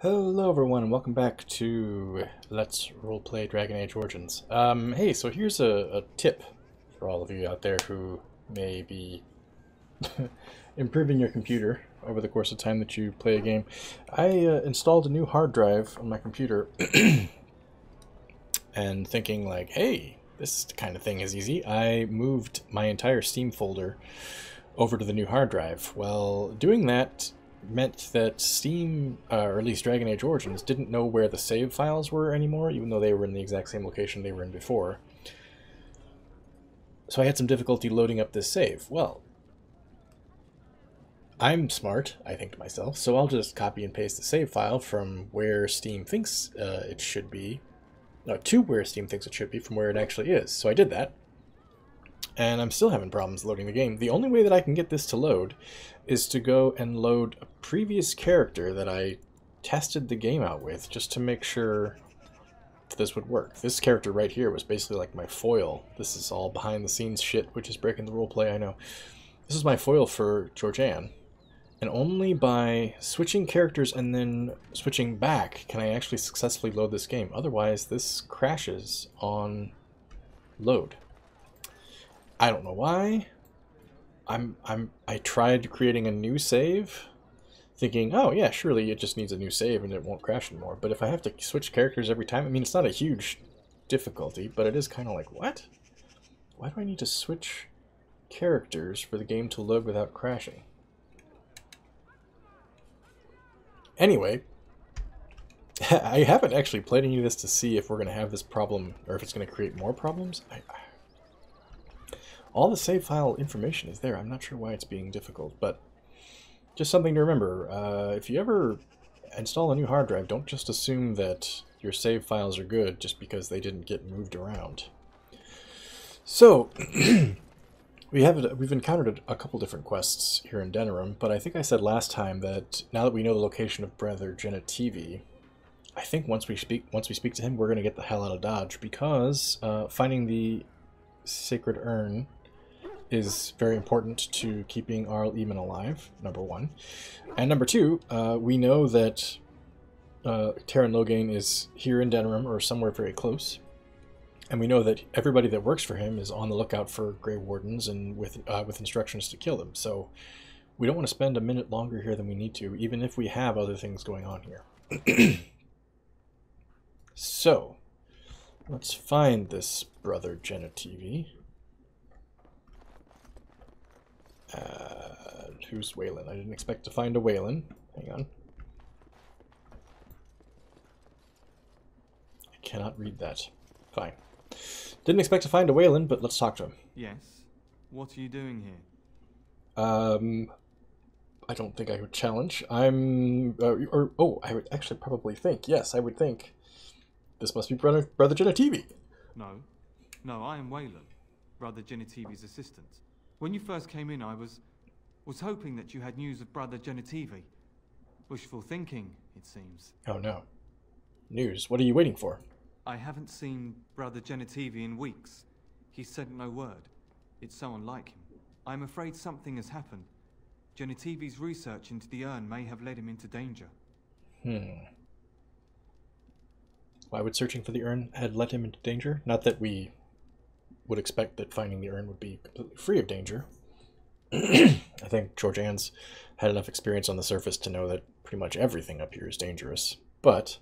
Hello everyone and welcome back to Let's Roleplay Dragon Age Origins. Hey, so here's a tip for all of you out there who may be improving your computer over the course of time that you play a game. I installed a new hard drive on my computer and thinking like, hey, this kind of thing is easy. I moved my entire Steam folder over to the new hard drive. Well, doing that meant that Steam, or at least Dragon Age Origins, didn't know where the save files were anymore, even though they were in the exact same location they were in before. So I had some difficulty loading up this save. Well, I'm smart, I think to myself, so I'll just copy and paste the save file from where Steam thinks it should be, to where Steam thinks it should be from where it actually is. So I did that. And I'm still having problems loading the game. The only way that I can get this to load is to go and load a previous character that I tested the game out with just to make sure that this would work. This character right here was basically like my foil. This is all behind the scenes shit, which is breaking the roleplay, I know. This is my foil for Georgianne. And only by switching characters and then switching back can I actually successfully load this game. Otherwise, this crashes on load. I don't know why. I tried creating a new save, thinking, oh yeah, surely it just needs a new save and it won't crash anymore. But if I have to switch characters every time, I mean, it's not a huge difficulty, but it is kind of like, what? Why do I need to switch characters for the game to load without crashing? Anyway, I haven't actually played any of this to see if we're going to have this problem or if it's going to create more problems. All the save file information is there. I'm not sure why it's being difficult, but just something to remember. If you ever install a new hard drive, don't just assume that your save files are good just because they didn't get moved around. So, we've encountered a couple different quests here in Denerim, but I think I said last time that now that we know the location of Brother Genetivi, I think once we speak to him, we're going to get the hell out of Dodge, because finding the sacred urn is very important to keeping Arl Eamon alive, number one. And number two, we know that Terran Logain is here in Denerim, or somewhere very close. And we know that everybody that works for him is on the lookout for Grey Wardens and with instructions to kill them. So we don't want to spend a minute longer here than we need to, even if we have other things going on here. So, let's find this Brother Genetivi. Who's Waylon? I didn't expect to find a Waylon. Hang on. I cannot read that. Fine. Didn't expect to find a Waylon, but let's talk to him. Yes? What are you doing here? I don't think I would challenge. I would actually probably think. Yes, I would think. This must be Brother Genetivi. No. No, I am Waylon, Brother Genetivi's assistant. When you first came in, I was hoping that you had news of Brother Genetivi. Wishful thinking, it seems. Oh no. News? What are you waiting for? I haven't seen Brother Genetivi in weeks. He sent no word. It's so unlike him. I'm afraid something has happened. Genetivi's research into the urn may have led him into danger. Why would searching for the urn had led him into danger? Not that we would expect that finding the urn would be completely free of danger. I think Georgianne's had enough experience on the surface to know that pretty much everything up here is dangerous. But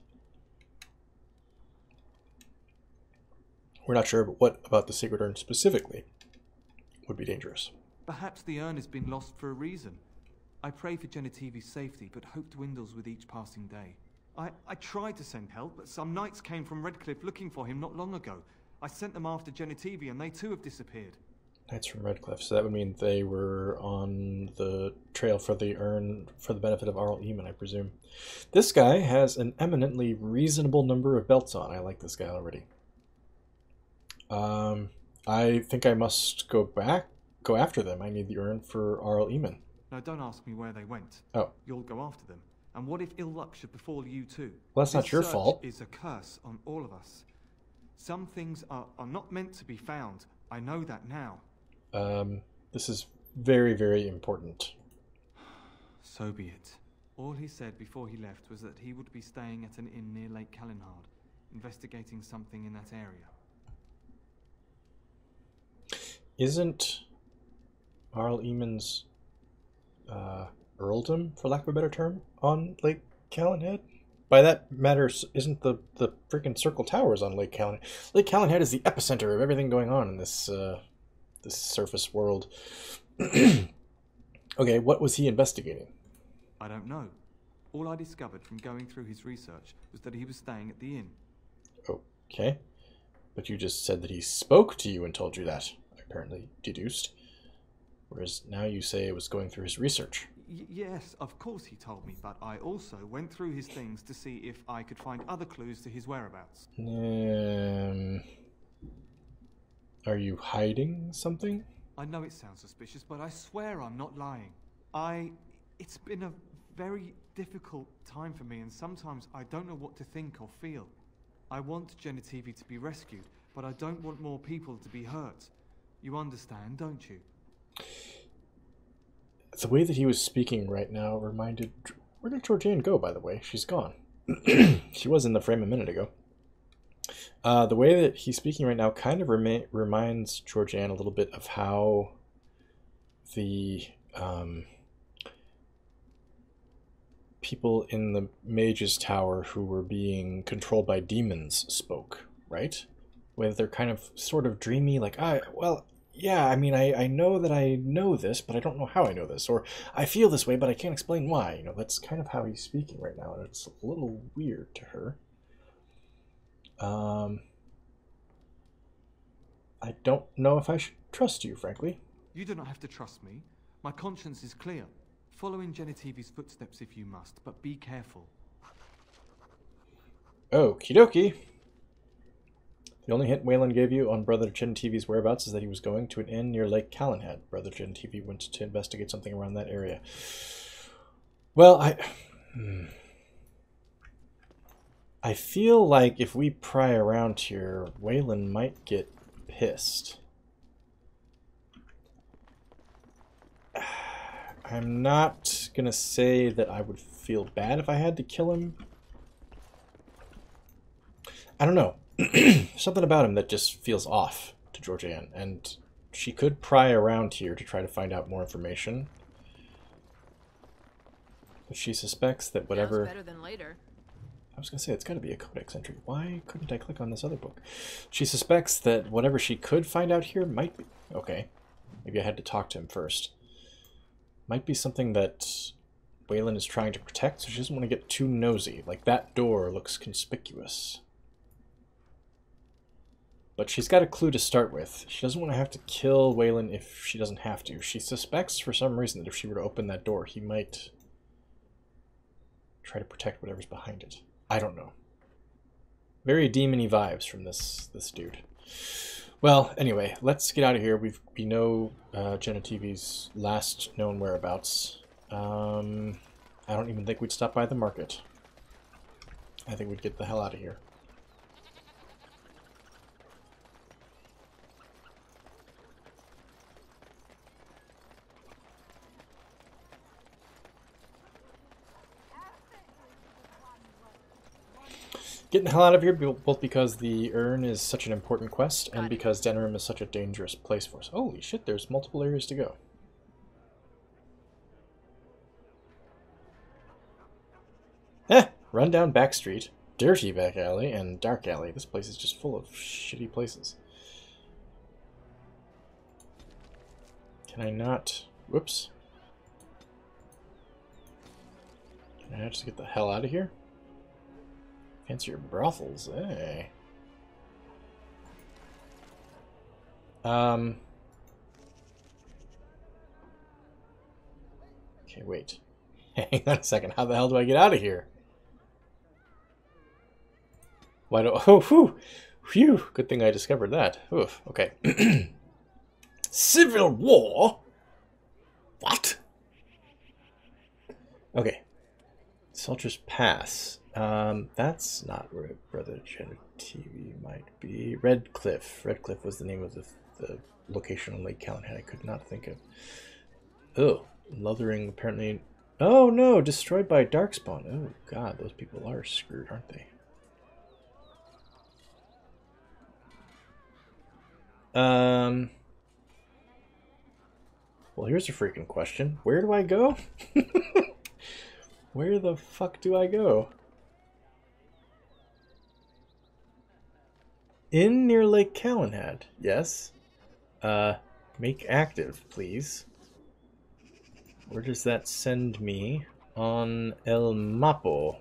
we're not sure what about the sacred urn specifically would be dangerous. Perhaps the urn has been lost for a reason. I pray for Genetivi's safety, but hope dwindles with each passing day. I tried to send help, but some knights came from Redcliffe looking for him not long ago. I sent them after Genetivi, and they too have disappeared. Knights from Redcliffe, so that would mean they were on the trail for the urn for the benefit of Arl Eamon, I presume. This guy has an eminently reasonable number of belts on. I like this guy already. I think I must go after them. I need the urn for Arl Eamon. No, don't ask me where they went. Oh. You'll go after them. And what if ill luck should befall you too? Well, that's not your fault. This search is a curse on all of us. Some things are not meant to be found. I know that now. This is very, very important. So be it. All he said before he left was that he would be staying at an inn near Lake Callanhard, investigating something in that area. Isn't Arl Eamon's earldom, for lack of a better term, on Lake Callanhead? By that matter, isn't the freaking Circle Towers on Lake Callanhead? Lake Callanhead is the epicenter of everything going on in this this surface world. Okay, what was he investigating? I don't know. All I discovered from going through his research was that he was staying at the inn. Okay. But you just said that he spoke to you and told you that, I apparently deduced. Whereas now you say it was going through his research. Yes, of course he told me, but I also went through his things to see if I could find other clues to his whereabouts. Are you hiding something? I know it sounds suspicious, but I swear I'm not lying. It's been a very difficult time for me, and sometimes I don't know what to think or feel. I want Genetivi to be rescued, but I don't want more people to be hurt. You understand, don't you? The way that he was speaking right now reminded... Where did Georgianne go, by the way? She's gone. She was in the frame a minute ago. The way that he's speaking right now kind of reminds Georgianne a little bit of how the people in the Mage's Tower who were being controlled by demons spoke, right? Where they're kind of sort of dreamy, like, well, yeah, I mean, I know that I know this, but I don't know how I know this. Or, I feel this way, but I can't explain why. You know, that's kind of how he's speaking right now, and it's a little weird to her. I don't know if I should trust you, frankly. You do not have to trust me. My conscience is clear. Follow in Genetivi's footsteps if you must, but be careful. Okie dokie. The only hint Wayland gave you on Brother Genetivi's whereabouts is that he was going to an inn near Lake Callanhead. Brother Genetivi went to investigate something around that area. Well, I feel like if we pry around here, Wayland might get pissed. I'm not gonna say that I would feel bad if I had to kill him. I don't know. Something about him that just feels off to Georgianne, and she could pry around here to try to find out more information. But she suspects that whatever... Better than later. I was going to say, it's got to be a codex entry. Why couldn't I click on this other book? She suspects that whatever she could find out here might be... Okay. Maybe I had to talk to him first. Might be something that Wayland is trying to protect, so she doesn't want to get too nosy. Like, that door looks conspicuous. But she's got a clue to start with. She doesn't want to have to kill Wayland if she doesn't have to. She suspects for some reason that if she were to open that door, he might try to protect whatever's behind it. I don't know. Very demon-y vibes from this dude. Well, anyway, let's get out of here. We know Genetivi's last known whereabouts. I don't even think we'd stop by the market. I think we'd get the hell out of here. Getting the hell out of here, both because the urn is such an important quest, and because Denerim is such a dangerous place for us. Holy shit, there's multiple areas to go. Run down back street, dirty back alley, and dark alley. This place is just full of shitty places. Can I not... Whoops. Can I just get the hell out of here? Fancier brothels, eh? Okay, wait. Hang on a second. How the hell do I get out of here? Why do... Oh, whew! Phew! Good thing I discovered that. Oof. Okay. Civil War? What? Okay. Soldier's Pass. That's not where Brother Genetivi might be. Redcliffe. Redcliffe was the name of the location on Lake Callanhead I could not think of. Oh, Lothering apparently Oh no, destroyed by Darkspawn. Oh god, those people are screwed, aren't they? Well, here's a freaking question. Where do I go? Where the fuck do I go? In near Lake Calenhad, yes. Make active, please. Where does that send me on El Mapo?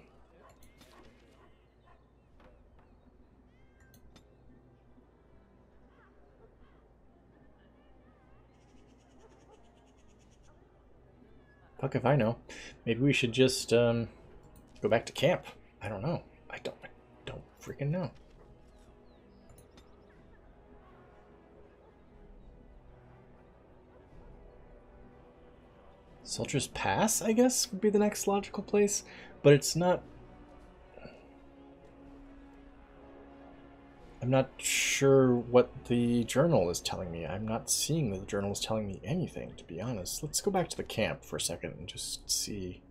Fuck if I know. Maybe we should just go back to camp. I don't know. I don't freaking know. Sultra's Pass, I guess, would be the next logical place, but it's not. I'm not sure what the journal is telling me. I'm not seeing that the journal is telling me anything, to be honest. Let's go back to the camp for a second and just see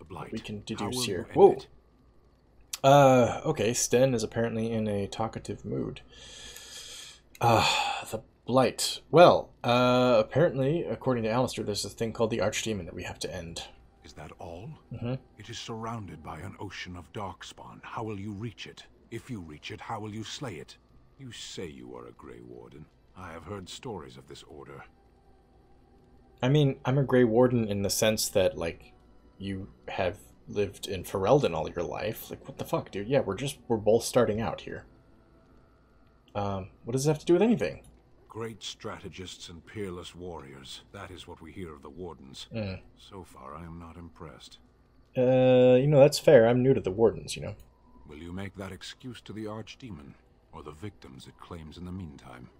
what we can deduce here. Whoa! Okay, Sten is apparently in a talkative mood. The Blight. Well, apparently, according to Alistair, there's a thing called the Archdemon that we have to end. Is that all? Mm-hmm. It is surrounded by an ocean of darkspawn. How will you reach it? If you reach it, how will you slay it? You say you are a Grey Warden. I have heard stories of this order. I mean, I'm a Grey Warden in the sense that, like, you have lived in Ferelden all your life. Like, what the fuck, dude? Yeah, we're both starting out here. What does it have to do with anything? Great strategists and peerless warriors. That is what we hear of the Wardens. So far, I am not impressed. You know, that's fair. I'm new to the Wardens, you know. Will you make that excuse to the Archdemon, or the victims it claims in the meantime?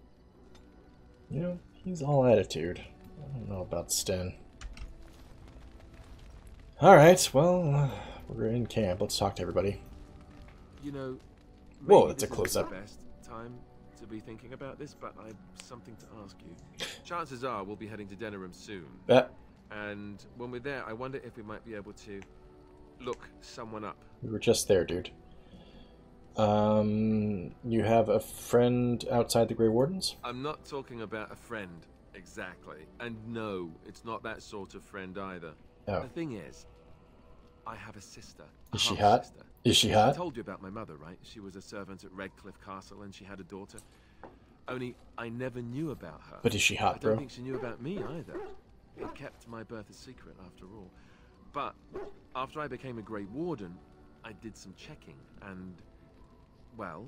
You know, he's all attitude. I don't know about Sten. Alright, well, we're in camp. Let's talk to everybody. You know, whoa, that's a close-up. Best time to be thinking about this, but I've something to ask you. Chances are we'll be heading to Denerim soon. And when we're there, I wonder if we might be able to look someone up. We were just there, dude. You have a friend outside the Grey Wardens? I'm not talking about a friend, exactly. And no, it's not that sort of friend either. Oh. The thing is, I have a sister. Is she hot? Sister. Is she hot? I told you about my mother, right? She was a servant at Redcliffe Castle and she had a daughter. Only, I never knew about her. But is she hot, bro? I don't think she knew about me either. It kept my birth a secret, after all. But after I became a Grey Warden, I did some checking and... well,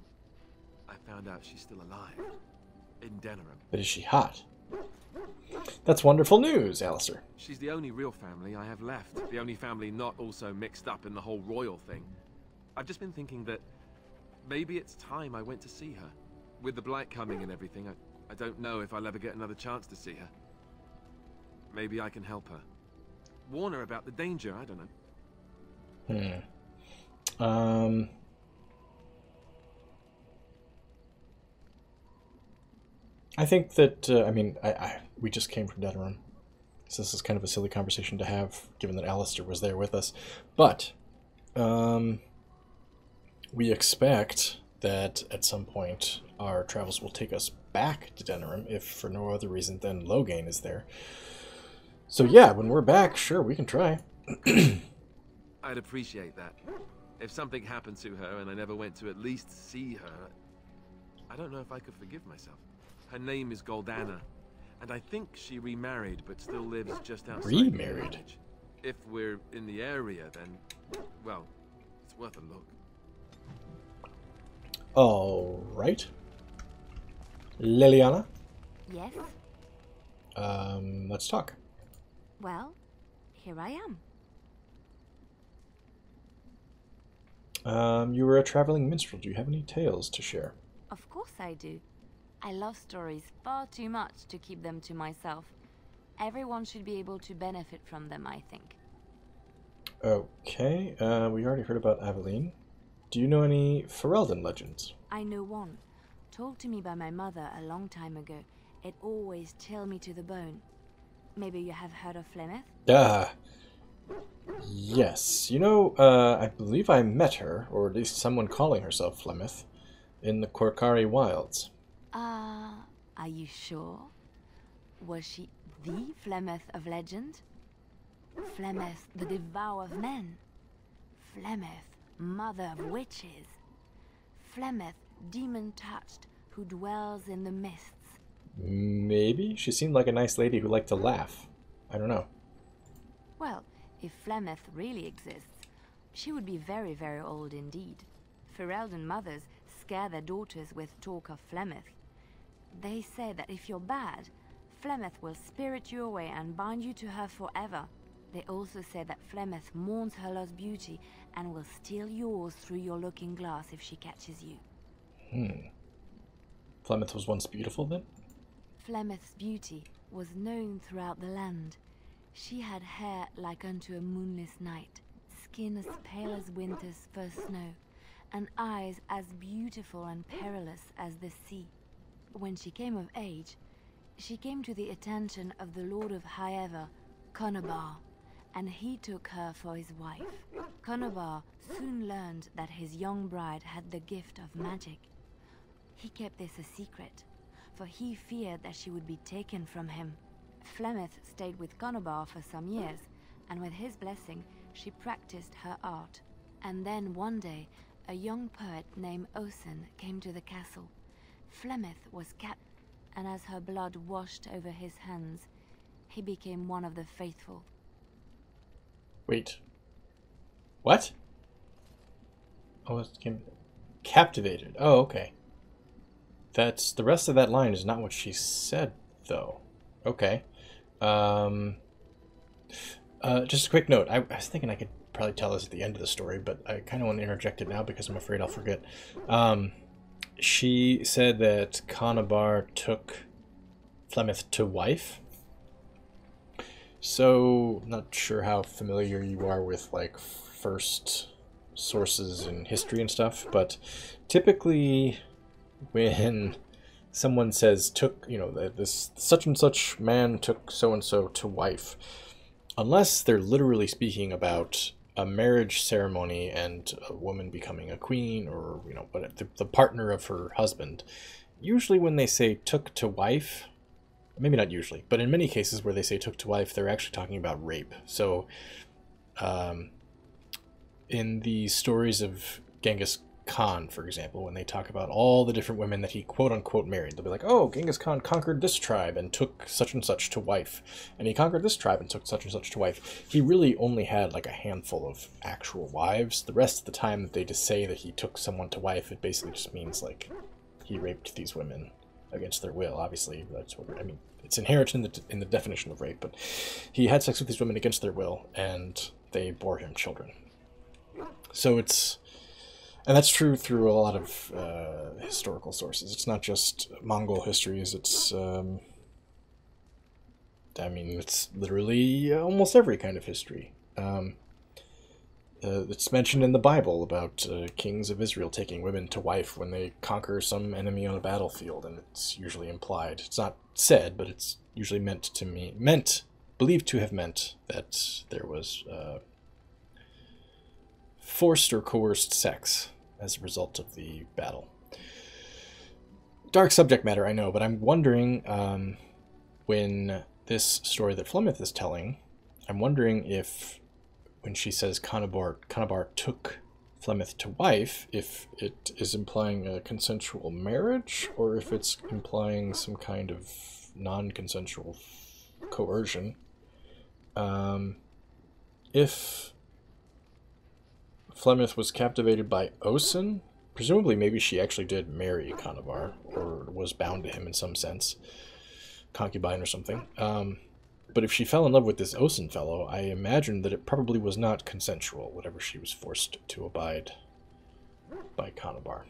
I found out she's still alive. In Denerim. But is she hot? That's wonderful news, Alistair. She's the only real family I have left. The only family not also mixed up in the whole royal thing. I've just been thinking that maybe it's time I went to see her. With the Blight coming and everything, I don't know if I'll ever get another chance to see her. Maybe I can help her. Warn her about the danger, I don't know. I think that, I mean, we just came from Denerim, so this is kind of a silly conversation to have, given that Alistair was there with us. But, we expect that at some point our travels will take us back to Denerim, if for no other reason than Loghain is there. So yeah, when we're back, sure, we can try. I'd appreciate that. If something happened to her and I never went to at least see her, I don't know if I could forgive myself. Her name is Goldana, and I think she remarried but still lives just outside. Remarried? If we're in the area, then, well, it's worth a look. All right. Liliana? Yes? Let's talk. Well, here I am. You were a traveling minstrel. Do you have any tales to share? Of course I do. I love stories far too much to keep them to myself. Everyone should be able to benefit from them, I think. Okay, we already heard about Aveline. Do you know any Ferelden legends? I know one, told to me by my mother a long time ago. It always chilled me to the bone. Maybe you have heard of Flemeth? Yes. I believe I met her, or at least someone calling herself Flemeth, in the Korkari Wilds. Are you sure? Was she the Flemeth of legend? Flemeth, the devourer of men? Flemeth, mother of witches? Flemeth, demon-touched, who dwells in the mists? Maybe? She seemed like a nice lady who liked to laugh. I don't know. Well, if Flemeth really exists, she would be very, very old indeed. Ferelden mothers scare their daughters with talk of Flemeth. They say that if you're bad, Flemeth will spirit you away and bind you to her forever. They also say that Flemeth mourns her lost beauty and will steal yours through your looking glass if she catches you. Flemeth was once beautiful, then? Flemeth's beauty was known throughout the land. She had hair like unto a moonless night, skin as pale as winter's first snow, and eyes as beautiful and perilous as the sea. When she came of age, she came to the attention of the Lord of Highever, Conobar, and he took her for his wife. Conobar soon learned that his young bride had the gift of magic. He kept this a secret, for he feared that she would be taken from him. Flemeth stayed with Conobar for some years, and with his blessing, she practiced her art. And then one day, a young poet named Osen came to the castle. Flemeth was captured, and as her blood washed over his hands, he became one of the faithful. Wait. What? Oh, it came... Captivated. Oh, okay. That's... The rest of that line is not what she said, though. Okay. Just a quick note. I was thinking I could probably tell this at the end of the story, but I kind of want to interject it now because I'm afraid I'll forget. She said that Conobar took Flemeth to wife. So, not sure how familiar you are with, like, first sources in history and stuff, but typically when someone says took, this such and such man took so and so to wife, unless they're literally speaking about a marriage ceremony and a woman becoming a queen, or but the partner of her husband, usually when they say took to wife, maybe not usually, but in many cases where they say took to wife, they're actually talking about rape. So in the stories of Genghis Khan, for example, when they talk about all the different women that he quote-unquote married, they'll be like, oh, Genghis Khan conquered this tribe and took such and such to wife, and he conquered this tribe and took such and such to wife. He really only had like a handful of actual wives. The rest of the time that they just say that he took someone to wife, it basically just means like he raped these women against their will. Obviously, that's what it's inherent in the definition of rape, but he had sex with these women against their will, and they bore him children. So and that's true through a lot of historical sources. It's not just Mongol histories. It's, it's literally almost every kind of history. It's mentioned in the Bible about kings of Israel taking women to wife when they conquer some enemy on a battlefield, and it's usually implied. It's not said, but it's usually believed to have meant that there was forced or coerced sex as a result of the battle. Dark subject matter, I know, but I'm wondering, when this story that Flemeth is telling, I'm wondering if, when she says Conobar took Flemeth to wife, if it is implying a consensual marriage, or if it's implying some kind of non-consensual coercion. If Flemeth was captivated by Osen, presumably maybe she actually did marry Conobar, or was bound to him in some sense, concubine or something. But if she fell in love with this Osen fellow, I imagine that it probably was not consensual, whatever she was forced to abide by Conobar.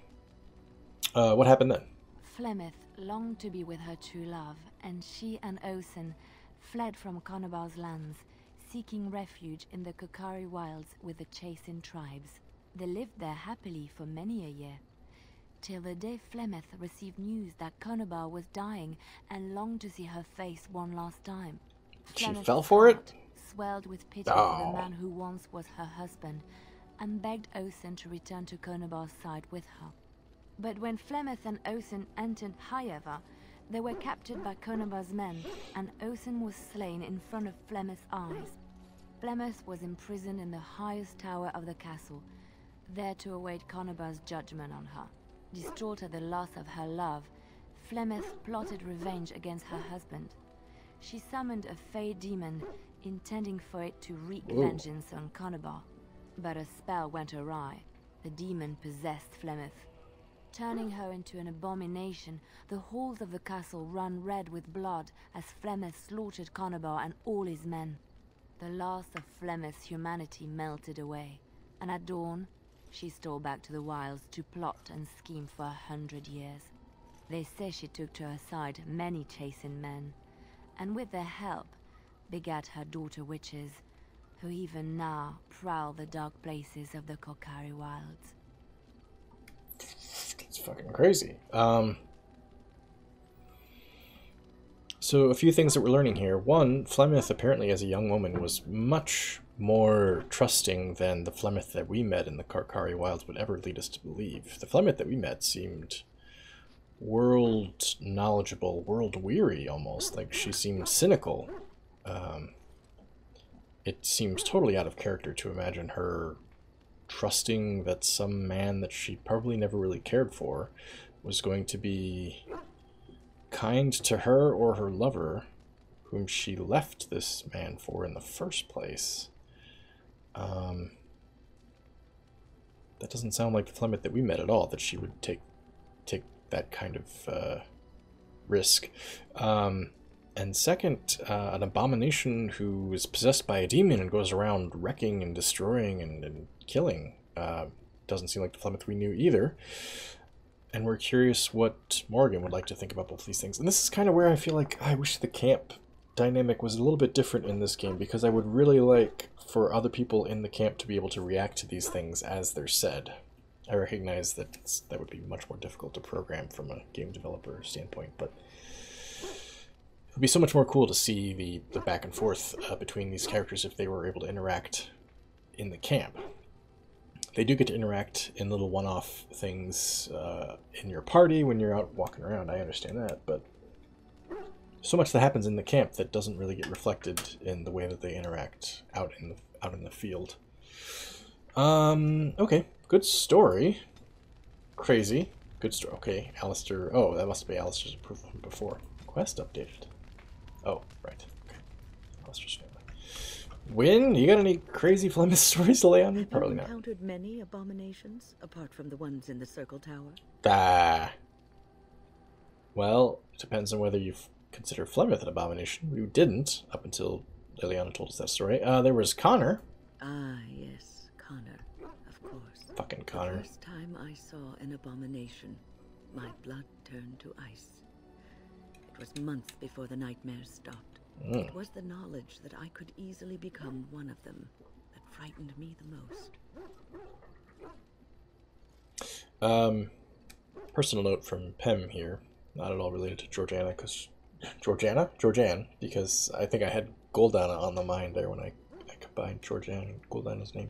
What happened then? Flemeth longed to be with her true love, and she and Osen fled from Conobar's lands, seeking refuge in the Korkari Wilds with the Chasing tribes. They lived there happily for many a year, till the day Flemeth received news that Conobar was dying and longed to see her face one last time. She Flemeth's fell for it? heart swelled with pity for the man who once was her husband, and begged Osen to return to Conobar's side with her. But when Flemeth and Osen entered Highever, they were captured by Conobar's men, and Osen was slain in front of Flemeth's eyes. Flemeth was imprisoned in the highest tower of the castle, there to await Conobar's judgment on her. Distraught at the loss of her love, Flemeth plotted revenge against her husband. She summoned a fey demon, intending for it to wreak vengeance on Conobar. But a spell went awry. The demon possessed Flemeth. Turning her into an abomination, the halls of the castle ran red with blood as Flemeth slaughtered Conobar and all his men. The last of Flemeth's humanity melted away, and at dawn, she stole back to the wilds to plot and scheme for 100 years. They say she took to her side many chastened men, and with their help, begat her daughter witches, who even now prowl the dark places of the Korcari wilds. It's fucking crazy. So a few things that we're learning here. One, Flemeth apparently as a young woman was much more trusting than the Flemeth that we met in the Korcari wilds would ever lead us to believe. The Flemeth that we met seemed world knowledgeable, world weary almost. Like she seemed cynical. It seems totally out of character to imagine her trusting that some man that she probably never really cared for was going to be kind to her or her lover, whom she left this man for in the first place. That doesn't sound like the Flemeth that we met at all, that she would take that kind of risk. And second, an abomination who is possessed by a demon and goes around wrecking and destroying and killing. Doesn't seem like the Flemeth we knew either. And we're curious what Morgan would like to think about both these things. And this is kind of where I feel like I wish the camp dynamic was a little bit different in this game, because I would really like for other people in the camp to be able to react to these things as they're said. I recognize that that would be much more difficult to program from a game developer standpoint, but it would be so much more cool to see the back and forth between these characters if they were able to interact in the camp. They do get to interact in little one-off things in your party when you're out walking around, I understand that, but so much that happens in the camp that doesn't really get reflected in the way that they interact out in the field. Okay, good story. Crazy. Good story. Okay, Alistair. Oh, that must be Alistair's approval from before. Quest updated. Oh, right. Okay. Alistair's family. Win, you got any crazy Flemeth stories to lay on me? Probably not. Encountered many abominations apart from the ones in the Circle Tower. Well, it depends on whether you consider Flemeth an abomination. We didn't up until Liliana told us that story. There was Connor. Ah, yes, Connor, of course. Fucking Connor. The first time I saw an abomination, my blood turned to ice. It was months before the nightmares stopped. It was the knowledge that I could easily become one of them that frightened me the most. Personal note from Pem here, not at all related to Georgiana, Georgianne, because I think I had Goldana on the mind there when I combined Georgiana and Goldana's name.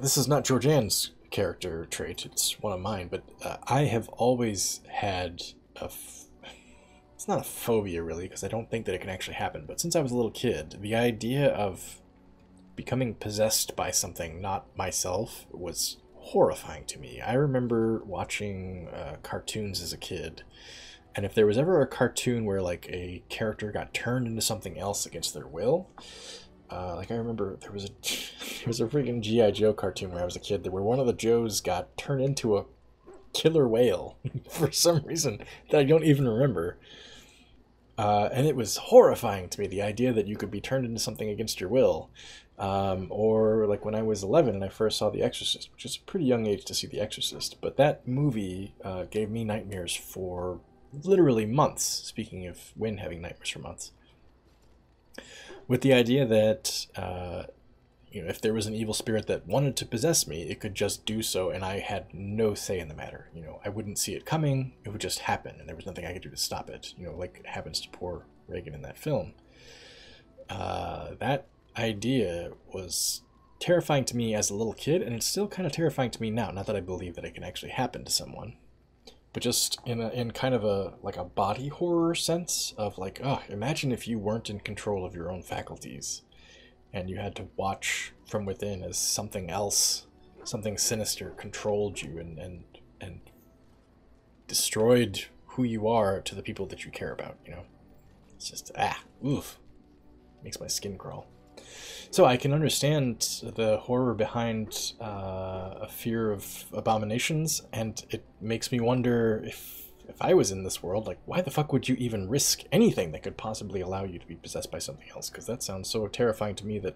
This is not Georgianne's character trait, it's one of mine, but I have always had it's not a phobia really, because I don't think that it can actually happen, but since I was a little kid, the idea of becoming possessed by something not myself was horrifying to me. I remember watching cartoons as a kid, and if there was ever a cartoon where like a character got turned into something else against their will, like I remember there was a freaking G.I. Joe cartoon when I was a kid where one of the Joes got turned into a killer whale for some reason that I don't even remember. And it was horrifying to me, the idea that you could be turned into something against your will. Or like when I was 11 and I first saw The Exorcist, which is a pretty young age to see The Exorcist, but that movie gave me nightmares for literally months, speaking of Wynn having nightmares for months. With the idea that if there was an evil spirit that wanted to possess me, it could just do so, and I had no say in the matter. I wouldn't see it coming, it would just happen, and there was nothing I could do to stop it, like it happens to poor Reagan in that film. That idea was terrifying to me as a little kid, and it's still kind of terrifying to me now. Not that I believe that it can actually happen to someone, but just in kind of a like a body horror sense of like, oh, imagine if you weren't in control of your own faculties and you had to watch from within as something else, something sinister controlled you and destroyed who you are to the people that you care about, you know. It's just oof, makes my skin crawl. So I can understand the horror behind a fear of abominations, and it makes me wonder if I was in this world, like, why the fuck would you even risk anything that could possibly allow you to be possessed by something else? Because that sounds so terrifying to me that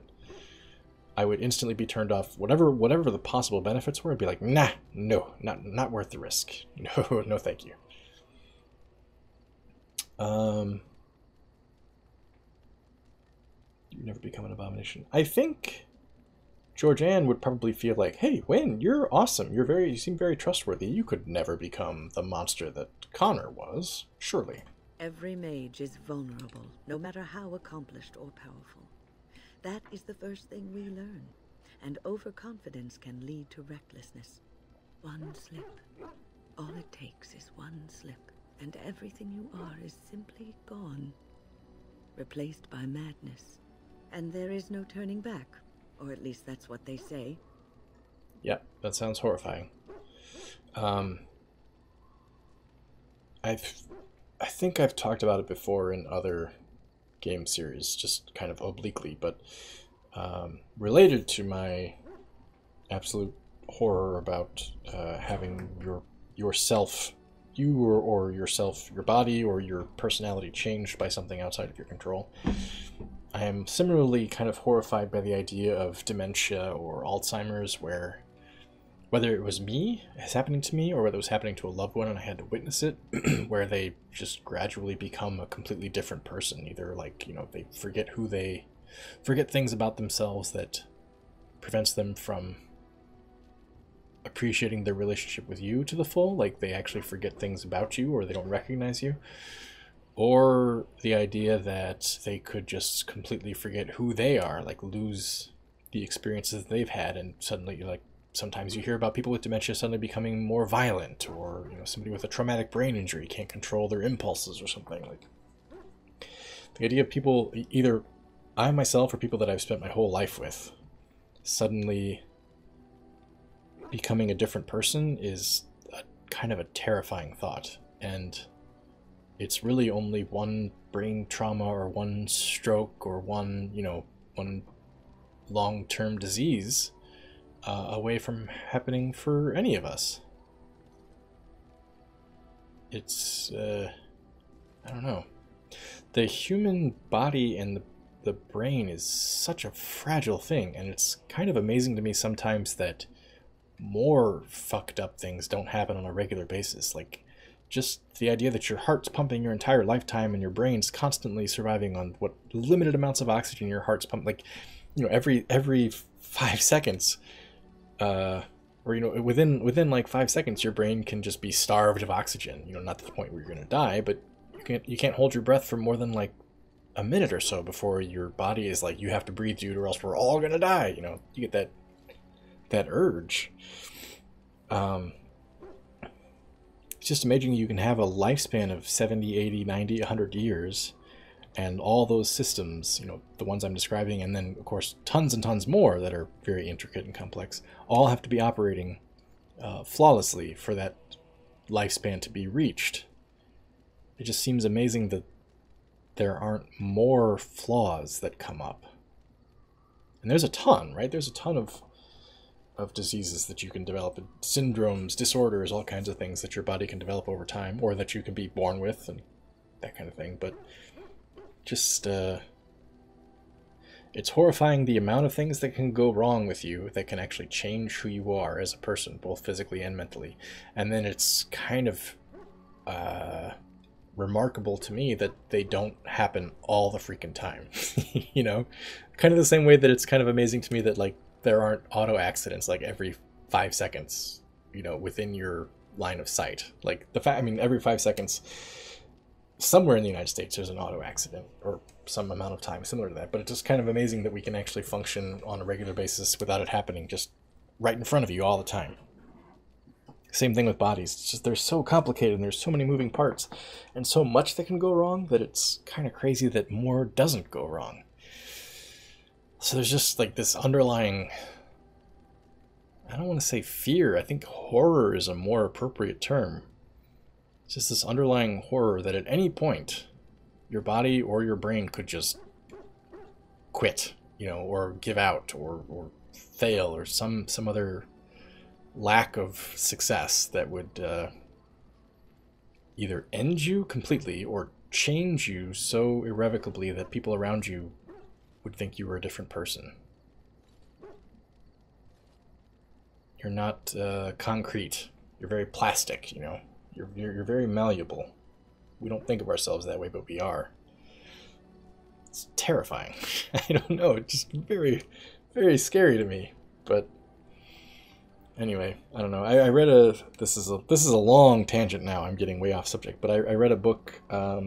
I would instantly be turned off. Whatever the possible benefits were, I'd be like, nah, no, not worth the risk. No, no, thank you. You never become an abomination. I think Georgianne would probably feel like, hey, Wynne, you're awesome. You seem very trustworthy. You could never become the monster that Connor was, surely. Every mage is vulnerable, no matter how accomplished or powerful. That is the first thing we learn, and overconfidence can lead to recklessness. One slip. All it takes is one slip, and everything you are is simply gone. Replaced by madness. And there is no turning back, or at least that's what they say. Yeah, that sounds horrifying. I think I've talked about it before in other game series, just kind of obliquely, but related to my absolute horror about having yourself, or yourself, your body or your personality changed by something outside of your control. I am similarly kind of horrified by the idea of dementia or Alzheimer's, where whether it was me, it's happening to me, or whether it was happening to a loved one and I had to witness it, where they just gradually become a completely different person. Either like, you know, they forget things about themselves that prevents them from appreciating their relationship with you to the full, like they actually forget things about you or they don't recognize you. Or the idea that they could just completely forget who they are, like lose the experiences they've had, and suddenly, like, sometimes you hear about people with dementia suddenly becoming more violent, or, you know, somebody with a traumatic brain injury can't control their impulses or something. Like, the idea of people, either I myself or people that I've spent my whole life with, suddenly becoming a different person is kind of a terrifying thought. And it's really only one brain trauma or one stroke or one long-term disease away from happening for any of us. It's, I don't know. The human body and the brain is such a fragile thing, and it's kind of amazing to me sometimes that more fucked up things don't happen on a regular basis. Like, just the idea that your heart's pumping your entire lifetime and your brain's constantly surviving on what limited amounts of oxygen your heart's pumping, like, you know, every 5 seconds, or, you know, within like 5 seconds, your brain can just be starved of oxygen. You know, not to the point where you're gonna die, but you can't hold your breath for more than like a minute or so before your body is like, you have to breathe, dude, or else we're all gonna die. You know, you get that urge. It's just amazing you can have a lifespan of 70, 80, 90, 100 years, and all those systems, you know, the ones I'm describing, and then, of course, tons and tons more that are very intricate and complex, all have to be operating flawlessly for that lifespan to be reached. It just seems amazing that there aren't more flaws that come up. And there's a ton, right? There's a ton of diseases that you can develop, syndromes, disorders, all kinds of things that your body can develop over time, or that you can be born with, and that kind of thing. But just, it's horrifying the amount of things that can go wrong with you that can actually change who you are as a person, both physically and mentally. And then it's kind of remarkable to me that they don't happen all the freaking time. You know, kind of the same way that it's kind of amazing to me that, like, there aren't auto accidents like every 5 seconds, you know, within your line of sight. Like, every 5 seconds somewhere in the United States there's an auto accident or some amount of time similar to that, but it's just kind of amazing that we can actually function on a regular basis without it happening just right in front of you all the time. Same thing with bodies. It's just they're so complicated and there's so many moving parts and so much that can go wrong that it's kind of crazy that more doesn't go wrong. So there's just like this underlying, I don't want to say fear, I think horror is a more appropriate term. It's just this underlying horror that at any point your body or your brain could just quit, you know, or give out or fail or some other lack of success that would either end you completely or change you so irrevocably that people around you would think you were a different person. You're not concrete. You're very plastic, you know. You're very malleable. We don't think of ourselves that way, but we are. It's terrifying. I don't know. It's just very, very scary to me. But anyway, I don't know. I read a. This is a long tangent now. I'm getting way off subject. But I read a book a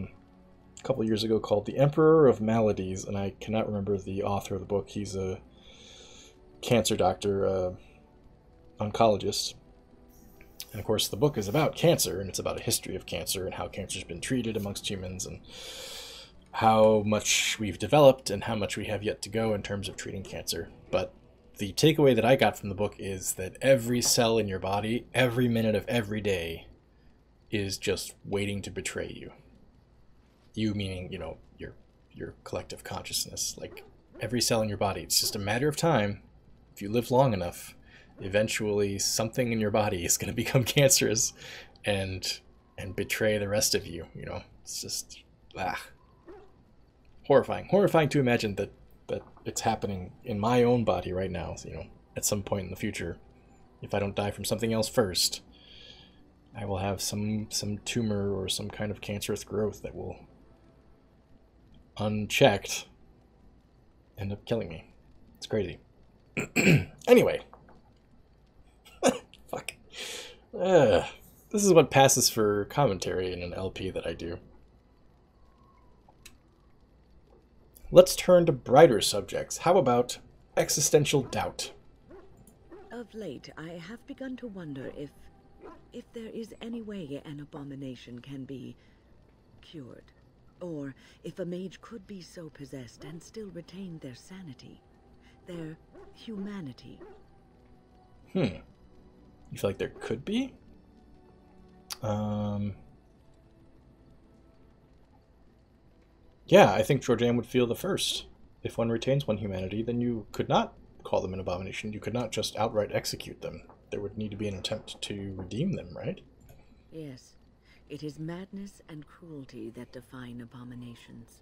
couple years ago called "The Emperor of Maladies," and I cannot remember the author of the book. He's a cancer doctor, oncologist. And of course, the book is about cancer, and it's about a history of cancer and how cancer's been treated amongst humans and how much we've developed and how much we have yet to go in terms of treating cancer. But the takeaway that I got from the book is that every cell in your body, every minute of every day, is just waiting to betray you. You meaning, you know, your collective consciousness. Like, every cell in your body, it's just a matter of time. If you live long enough, eventually something in your body is going to become cancerous and betray the rest of you, you know. It's just horrifying to imagine that it's happening in my own body right now, you know. At some point in the future, if I don't die from something else first, I will have some tumor or some kind of cancerous growth that will, unchecked, end up killing me. It's crazy. Anyway. Fuck. This is what passes for commentary in an LP that I do. Let's turn to brighter subjects. How about existential doubt? Of late, I have begun to wonder if there is any way an abomination can be cured, or if a mage could be so possessed and still retain their sanity, their humanity. You feel like there could be? Yeah, I think Georgianne would feel the first. If one retains one humanity, then you could not call them an abomination. You could not just outright execute them. There would need to be an attempt to redeem them, right? Yes. It is madness and cruelty that define abominations.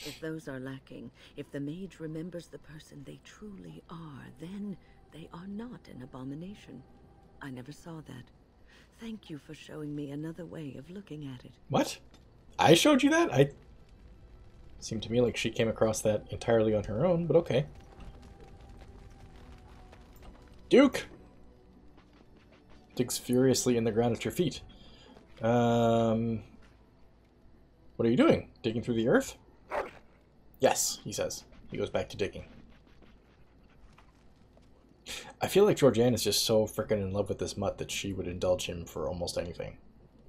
If those are lacking, if the mage remembers the person they truly are, then they are not an abomination. I never saw that. Thank you for showing me another way of looking at it. What? I showed you that? It seemed to me like she came across that entirely on her own, but okay. Duke! Digs furiously in the ground at your feet. What are you doing? Digging through the earth? Yes, he says. He goes back to digging. I feel like Georgianne is just so freaking in love with this mutt that she would indulge him for almost anything.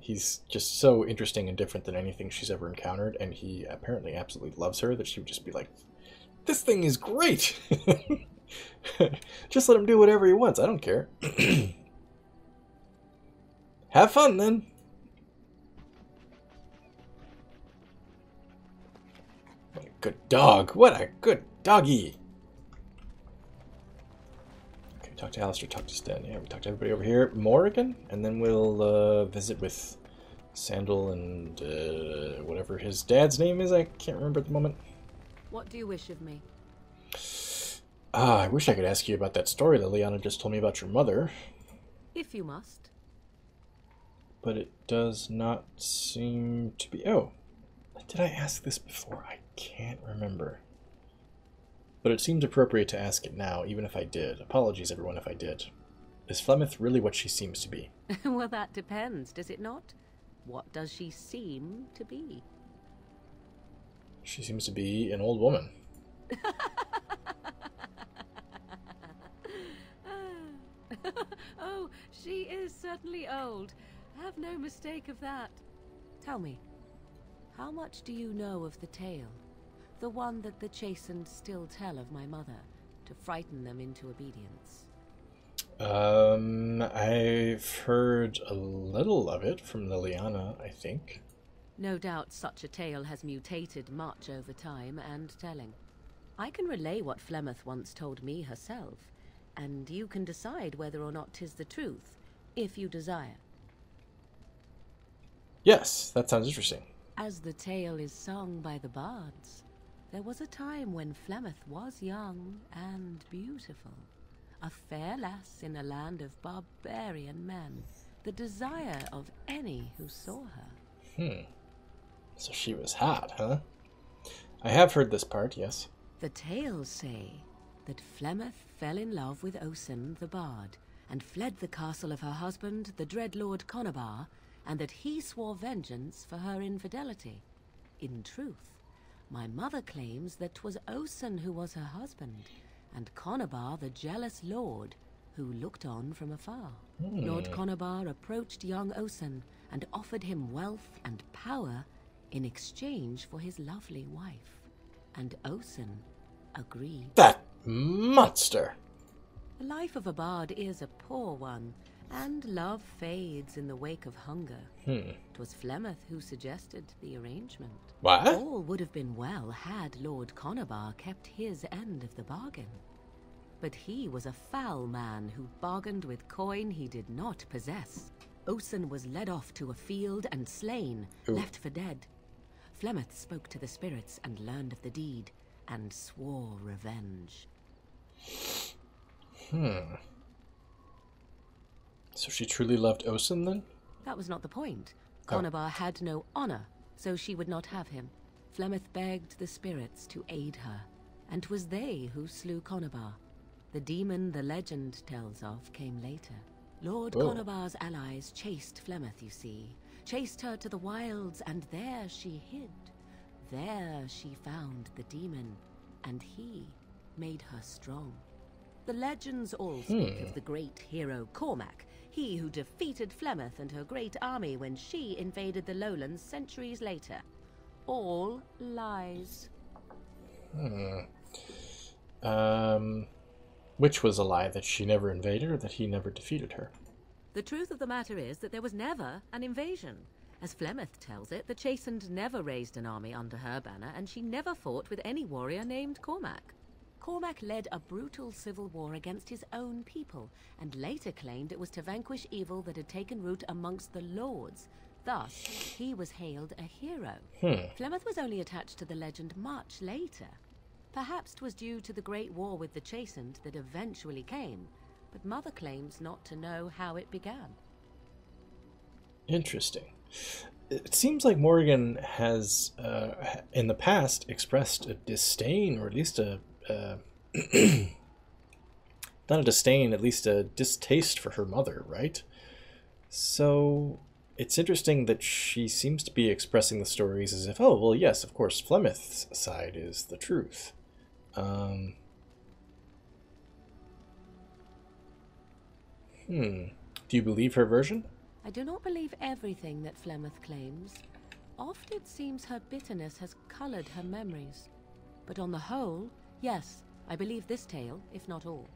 He's just so interesting and different than anything she's ever encountered, and he apparently absolutely loves her that she would just be like, this thing is great! Just let him do whatever he wants, I don't care. Have fun, then! What a good dog! What a good doggy! Talk to Alistair, talk to Stan. Yeah, we talked to everybody over here. Morrigan, and then we'll visit with Sandal and whatever his dad's name is. I can't remember at the moment. What do you wish of me? I wish I could ask you about that story that Liana just told me about your mother. If you must. But it does not seem to be... Oh, did I ask this before? I can't remember. But it seems appropriate to ask it now, even if I did. Apologies, everyone, if I did. Is Flemeth really what she seems to be? Well, that depends, does it not? What does she seem to be? She seems to be an old woman. Oh, she is certainly old. Have no mistake of that. Tell me, how much do you know of the tale? The one that the chastened still tell of my mother, to frighten them into obedience. I've heard a little of it from Liliana, I think. No doubt such a tale has mutated much over time and telling. I can relay what Flemeth once told me herself, and you can decide whether or not 'tis the truth, if you desire. Yes, that sounds interesting. As the tale is sung by the bards, there was a time when Flemeth was young and beautiful. A fair lass in a land of barbarian men, the desire of any who saw her. So she was hot, huh? I have heard this part, yes. The tales say that Flemeth fell in love with Osen the bard, and fled the castle of her husband, the dread Lord Conabar, and that he swore vengeance for her infidelity. In truth, my mother claims that 'twas Osen who was her husband, and Conabar the jealous lord who looked on from afar. Lord Conabar approached young Osen and offered him wealth and power in exchange for his lovely wife, and Osen agreed. That monster! The life of a bard is a poor one, and love fades in the wake of hunger. 'Twas Flemeth who suggested the arrangement. What? All would have been well had Lord Conabar kept his end of the bargain. But he was a foul man who bargained with coin he did not possess. Osen was led off to a field and slain, left for dead. Flemeth spoke to the spirits and learned of the deed, and swore revenge. So she truly loved Osen, then? That was not the point. Conabar had no honor, so she would not have him. Flemeth begged the spirits to aid her, and 'twas they who slew Conabar. The demon the legend tells of came later. Lord Conabar's allies chased Flemeth, you see. Chased her to the wilds, and there she hid. There she found the demon, and he made her strong. The legends all speak of the great hero Cormac, he who defeated Flemeth and her great army when she invaded the lowlands centuries later. All lies. Which was a lie, that she never invaded or that he never defeated her? The truth of the matter is that there was never an invasion. As Flemeth tells it, the Chastened never raised an army under her banner, and she never fought with any warrior named Cormac. Cormac led a brutal civil war against his own people, and later claimed it was to vanquish evil that had taken root amongst the lords. Thus, he was hailed a hero. Flemeth was only attached to the legend much later. Perhaps 'twas due to the great war with the Chastened that eventually came, but Mother claims not to know how it began. Interesting. It seems like Morrigan has, in the past, expressed a disdain, or at least a not a disdain, at least a distaste for her mother, right? So it's interesting that she seems to be expressing the stories as if, oh, well, yes, of course, Flemeth's side is the truth. Do you believe her version? I do not believe everything that Flemeth claims. Oft it seems her bitterness has colored her memories. But on the whole, yes, I believe this tale, if not all.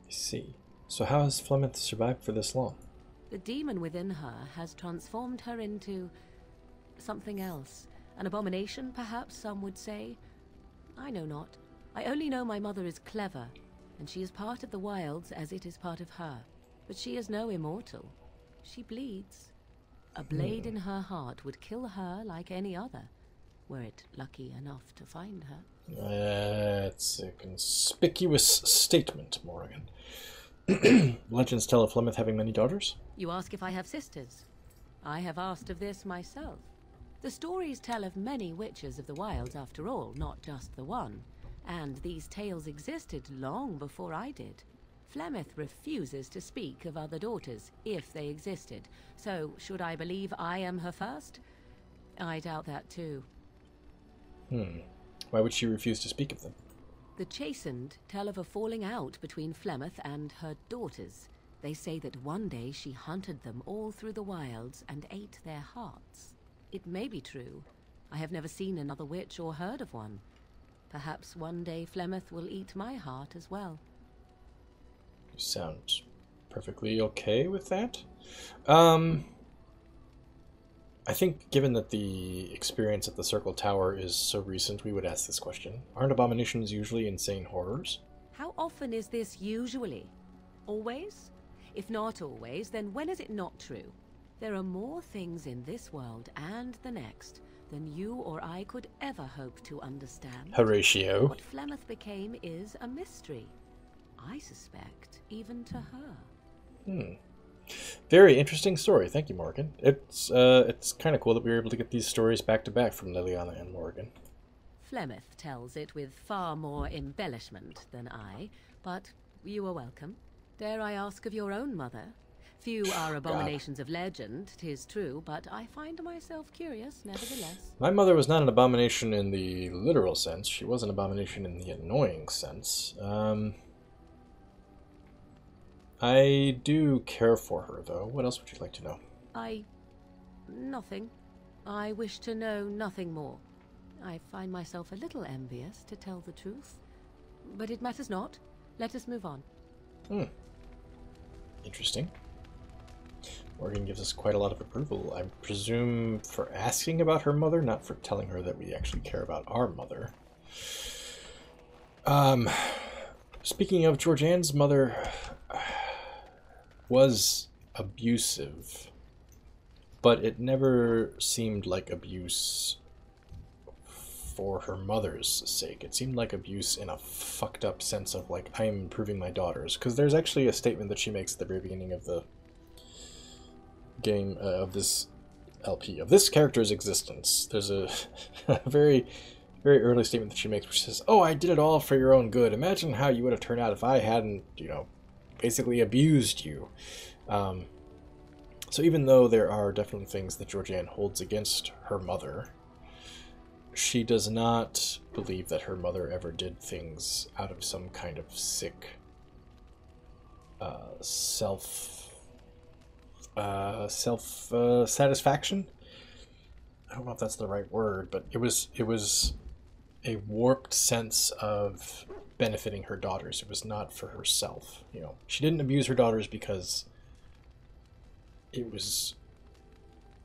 I see. So how has Flemeth survived for this long? The demon within her has transformed her into something else. An abomination, perhaps some would say. I know not. I only know my mother is clever, and she is part of the wilds as it is part of her. But she is no immortal. She bleeds. A blade in her heart would kill her like any other, were it lucky enough to find her. That's a conspicuous statement, Morrigan. Legends tell of Flemeth having many daughters? You ask if I have sisters. I have asked of this myself. The stories tell of many witches of the wilds after all, not just the one. And these tales existed long before I did. Flemeth refuses to speak of other daughters, if they existed. So, should I believe I am her first? I doubt that too. Why would she refuse to speak of them? The Chastened tell of a falling out between Flemeth and her daughters. They say that one day she hunted them all through the wilds and ate their hearts. It may be true. I have never seen another witch or heard of one. Perhaps one day Flemeth will eat my heart as well. You sound perfectly okay with that. I think given that the experience at the Circle Tower is so recent, we would ask this question. Aren't abominations usually insane horrors? How often is this usually? Always? If not always, then when is it not true? There are more things in this world and the next than you or I could ever hope to understand. Horatio. What Flemeth became is a mystery. I suspect even to her. Very interesting story. Thank you, Morgan. It's kind of cool that we were able to get these stories back to back from Liliana and Morgan. Flemeth tells it with far more embellishment than I, but you are welcome. Dare I ask of your own mother? Few are abominations of legend, 'tis true, but I find myself curious nevertheless. My mother was not an abomination in the literal sense. She was an abomination in the annoying sense. I do care for her, though. What else would you like to know? Nothing. I wish to know nothing more. I find myself a little envious, to tell the truth. But it matters not. Let us move on. Interesting. Morgan gives us quite a lot of approval. I presume for asking about her mother, not for telling her that we actually care about our mother. Speaking of, Georgianne's mother was abusive, but it never seemed like abuse for her mother's sake. It seemed like abuse in a fucked up sense of, like, I'm improving my daughters. Because there's actually a statement that she makes at the very beginning of the game, of this LP, of this character's existence. There's a very, very early statement that she makes, which says, "Oh, I did it all for your own good. Imagine how you would have turned out if I hadn't, basically abused you." So even though there are definitely things that Georgianne holds against her mother, she does not believe that her mother ever did things out of some kind of sick satisfaction. I don't know if that's the right word, but it was a warped sense of benefiting her daughters. It was not for herself. She didn't abuse her daughters because it was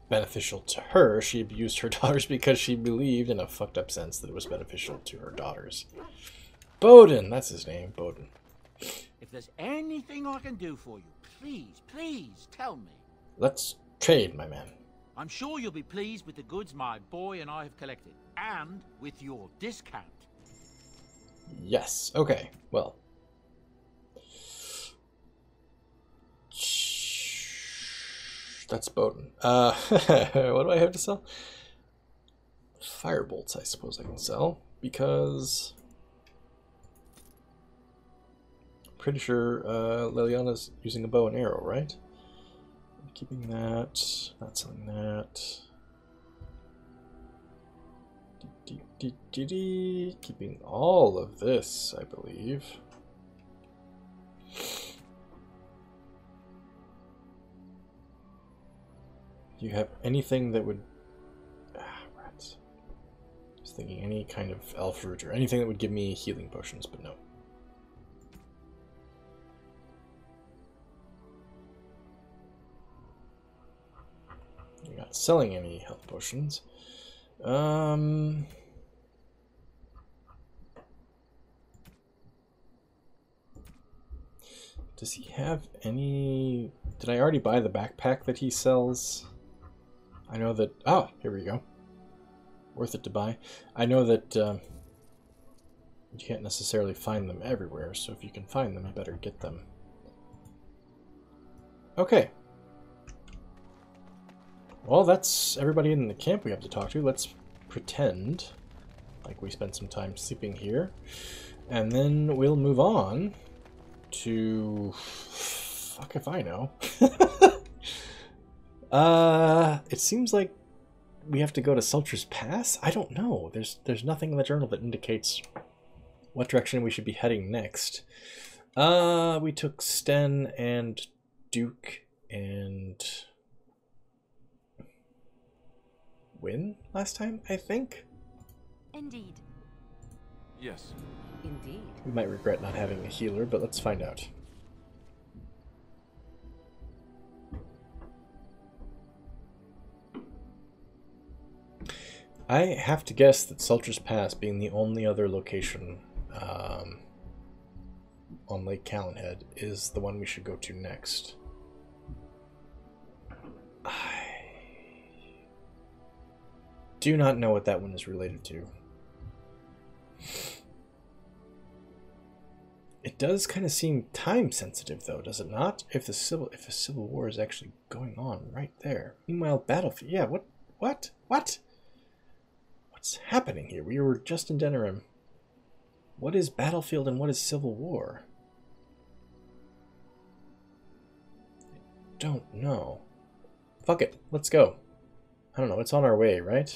beneficial to her. She abused her daughters because she believed, in a fucked up sense, that it was beneficial to her daughters. Bowden, that's his name, Bowden. If there's anything I can do for you, please tell me. Let's trade, my man. I'm sure you'll be pleased with the goods my boy and I have collected, and with your discount. Yes. Okay. Well. That's Bowden. What do I have to sell? Firebolts, I suppose I can sell, because I'm pretty sure Liliana's using a bow and arrow, right? I'm keeping that, not selling that. Keeping all of this, I believe. Do you have anything that would... rats. I was thinking any kind of elf root or anything that would give me healing potions, but no. You're not selling any health potions. Does he have any... Did I already buy the backpack that he sells? I know that... Oh, here we go. Worth it to buy. I know that you can't necessarily find them everywhere, so if you can find them, you better get them. Okay. Well, that's everybody in the camp we have to talk to. Let's pretend like we spent some time sleeping here. And then we'll move on to... Fuck if I know. It seems like we have to go to Sultry's Pass? I don't know. There's nothing in the journal that indicates what direction we should be heading next. We took Sten and Duke and Wynn last time, I think? Indeed. Yes. Indeed. We might regret not having a healer, but let's find out. I have to guess that Sultry's Pass, being the only other location on Lake Callanhead, is the one we should go to next. I do not know what that one is related to. It does kind of seem time sensitive, though, does it not? If a civil war is actually going on right there. Meanwhile, battlefield. Yeah. What? What's happening here? We were just in Denerim. What is battlefield and what is civil war? I don't know. Fuck it. Let's go. I don't know. It's on our way, right?